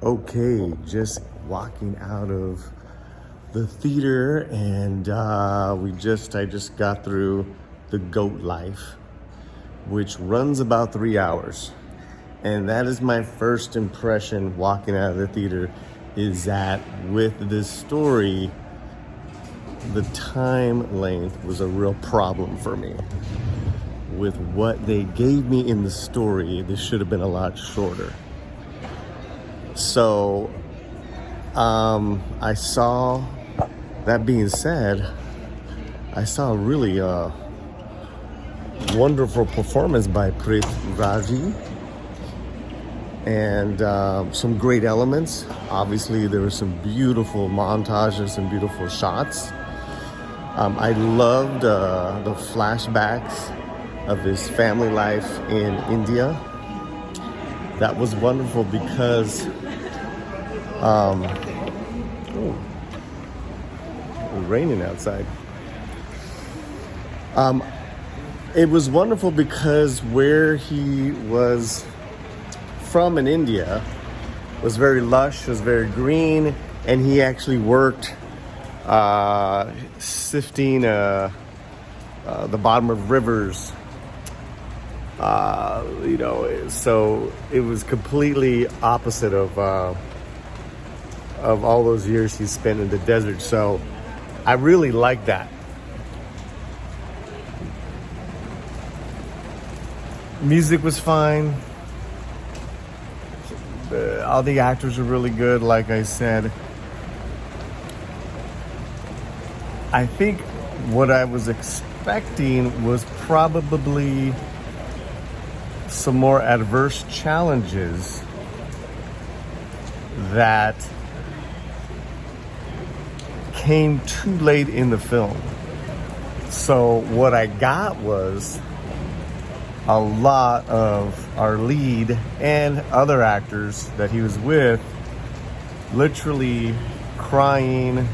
Okay, just walking out of the theater, and I just got through The Goat Life, which runs about 3 hours. And that is my first impression walking out of the theater, is that with this story, the time length was a real problem for me. With what they gave me in the story, this should have been a lot shorter. So, that being said, I saw a really wonderful performance by Prith Raji, and some great elements. Obviously, there were some beautiful montages, some beautiful shots. I loved the flashbacks of his family life in India. That was wonderful because it was raining outside. It was wonderful because where he was from in India was very lush, was very green, and he actually worked sifting the bottom of rivers. So it was completely opposite of all those years he spent in the desert. So I really like that. Music was fine. All the actors are really good, like I said. I think what I was expecting was probably some more adverse challenges that came too late in the film. So what I got was a lot of our lead and other actors that he was with literally crying,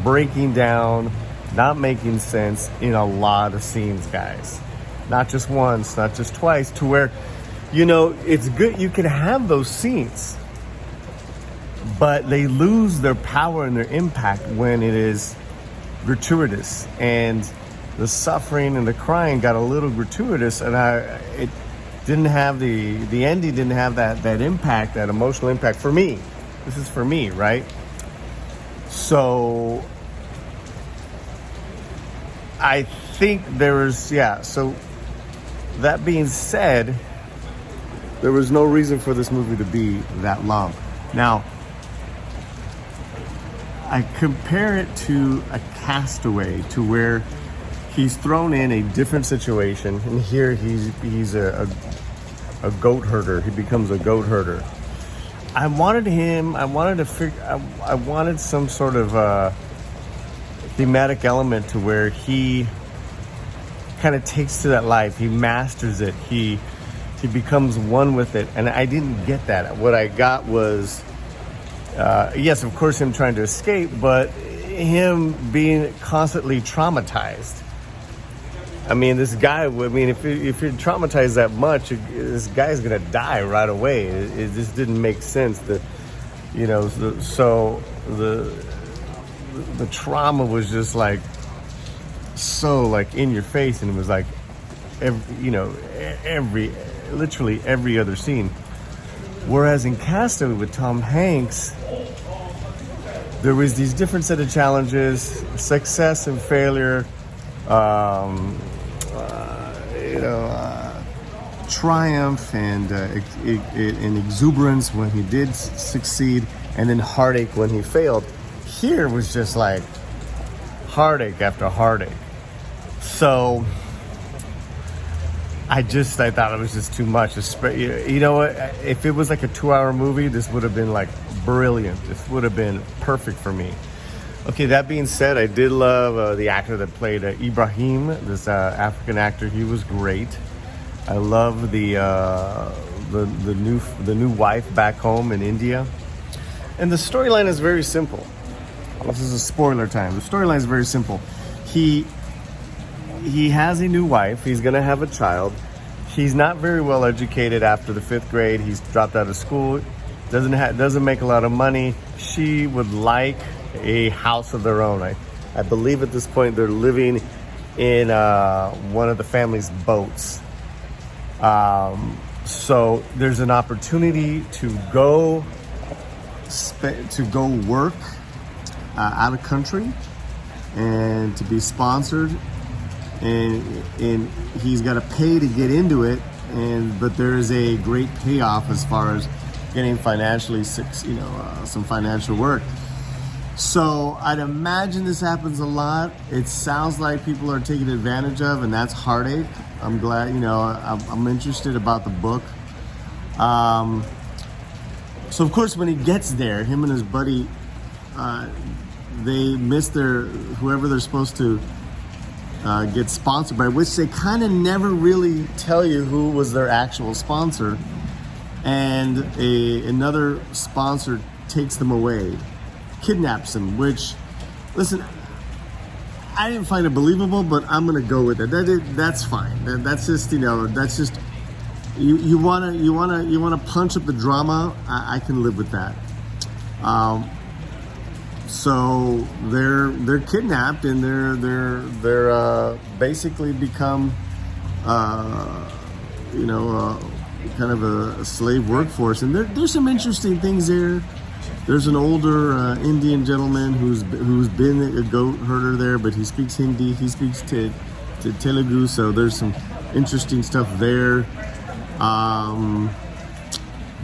breaking down, not making sense in a lot of scenes, guys. Not just once, not just twice, to where, it's good. You can have those scenes, but they lose their power and their impact when it is gratuitous. And the suffering and the crying got a little gratuitous, and it didn't have the ending didn't have that impact, that emotional impact for me. This is for me, right? So I think so that being said, there was no reason for this movie to be that long. Now, I compare it to a Castaway, to where he's thrown in a different situation, and here he's a goat herder. He becomes a goat herder. I wanted some sort of thematic element to where he kind of takes to that life. He masters it. He becomes one with it. And I didn't get that. What I got was, yes, of course, him trying to escape, but him being constantly traumatized. I mean, this guy, if you're traumatized that much, this guy's going to die right away. It just didn't make sense. The trauma was just like, so like in your face, and it was like literally every other scene. Whereas in Castaway with Tom Hanks, there was these different set of challenges, success and failure, triumph and exuberance when he did succeed, and then heartache when he failed. Here was just like heartache after heartache. So I thought it was just too much. You know what? If it was like a 2-hour movie, this would have been like brilliant. This would have been perfect for me. Okay, that being said, I did love the actor that played Ibrahim, this African actor. He was great. I love the new wife back home in India. And the storyline is very simple. This is a spoiler time. The storyline is very simple. He has a new wife. He's going to have a child. He's not very well educated after the 5th grade. He's dropped out of school. doesn't make a lot of money. She would like a house of their own. I believe at this point they're living in one of the family's boats. So there's an opportunity to go work out of country and to be sponsored, and he's got to pay to get into it, but there is a great payoff as far as getting financially, some financial work. So I'd imagine this happens a lot. It sounds like people are taking advantage of, and that's heartache. I'm glad, I'm interested about the book. So of course, when he gets there, him and his buddy, they miss whoever they're supposed to get sponsored by, which they kind of never really tell you who was their actual sponsor. And another sponsor takes them away, kidnaps them, which, listen, I didn't find it believable, but I'm gonna go with it. That's fine. That's just, that's just, you wanna punch up the drama. I can live with that. So they're kidnapped, and they're basically become kind of a slave workforce. And there's some interesting things there. There's an older Indian gentleman who's been a goat herder there, but he speaks Hindi. He speaks to Telugu, so there's some interesting stuff there.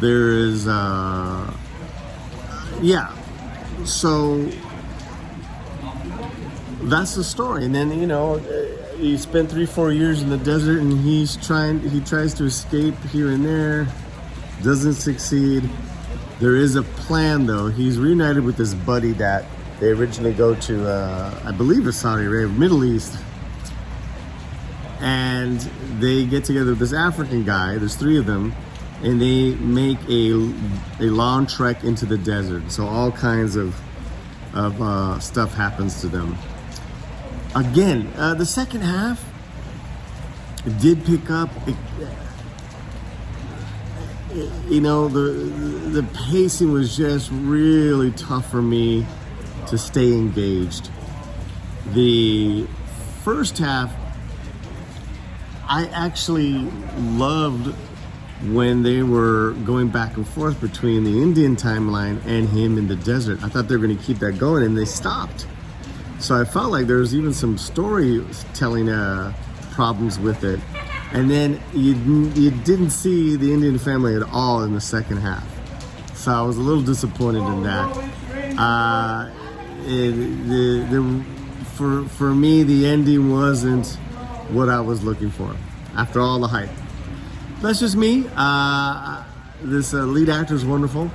There is so that's the story. And then he spent 3-4 years in the desert, and he tries to escape here and there, doesn't succeed. There is a plan, though. He's reunited with his buddy that they originally go to, I believe it's Saudi Arabia, Middle East. And they get together with this African guy, there's 3 of them, and they make a long trek into the desert. So all kinds of stuff happens to them. Again, the second half did pick up. The pacing was just really tough for me to stay engaged. The first half, I actually loved when they were going back and forth between the Indian timeline and him in the desert. I thought they were going to keep that going, and they stopped. So I felt like there was even some storytelling problems with it. And then you didn't see the Indian family at all in the second half. So I was a little disappointed in that. For me, the ending wasn't what I was looking for after all the hype. That's just me. This lead actor is wonderful.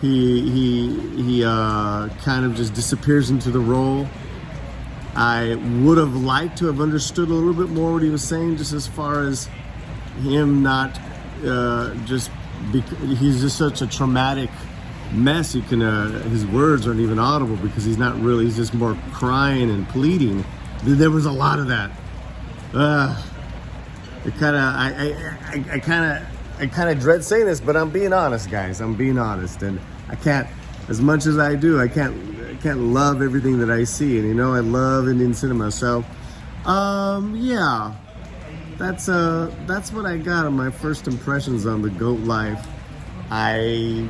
He kind of just disappears into the role. I would have liked to have understood a little bit more what he was saying, just as far as him not he's just such a traumatic mess. His words aren't even audible because he's just more crying and pleading. There was a lot of that. I kind of dread saying this, but I'm being honest, guys. I'm being honest, and I can't, as much as I do, I can't love everything that I see, and I love Indian cinema. So, that's what I got on my first impressions on The Goat Life. I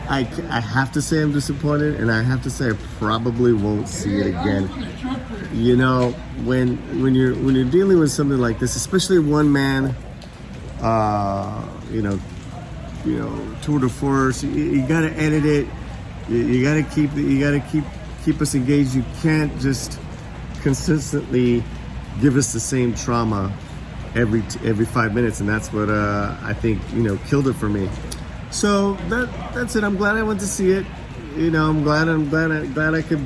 have to say I'm disappointed, and I have to say I probably won't see it again. When you're dealing with something like this, especially one man, tour de force, you got to edit it. You got to keep us engaged. You can't just consistently give us the same trauma every 5 minutes, and that's what I think killed it for me. So that's it. I'm glad I went to see it. I'm glad I could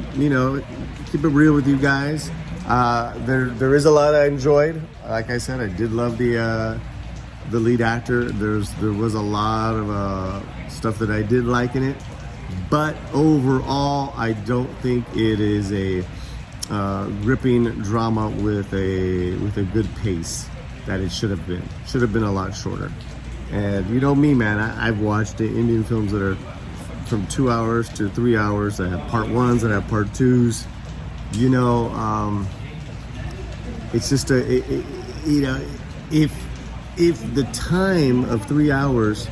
keep it real with you guys. There is a lot I enjoyed. Like I said, I did love the lead actor. There was a lot of stuff that I did like in it, but overall, I don't think it is a gripping drama with a good pace that it should have been. Should have been a lot shorter. And you know me, man, I've watched the Indian films that are from 2 hours to 3 hours, that have part ones, that have part twos. You know, it's just you know, if the time of 3 hours,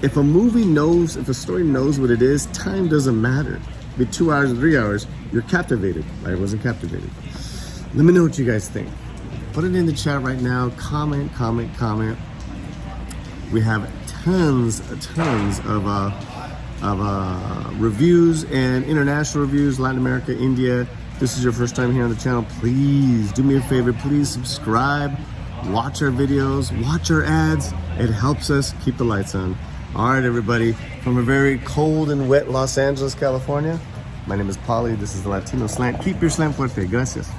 if a movie knows, if a story knows what it is, time doesn't matter. Be 2 hours or 3 hours, you're captivated. I wasn't captivated. Let me know what you guys think. Put it in the chat right now. Comment. We have tons of reviews and international reviews, Latin America, India. This is your first time here on the channel. Please do me a favor. Please subscribe. Watch our videos. Watch our ads. It helps us keep the lights on. All right, everybody. From a very cold and wet Los Angeles, California, my name is Paulie. This is the Latino Slant. Keep your slant fuerte. Gracias.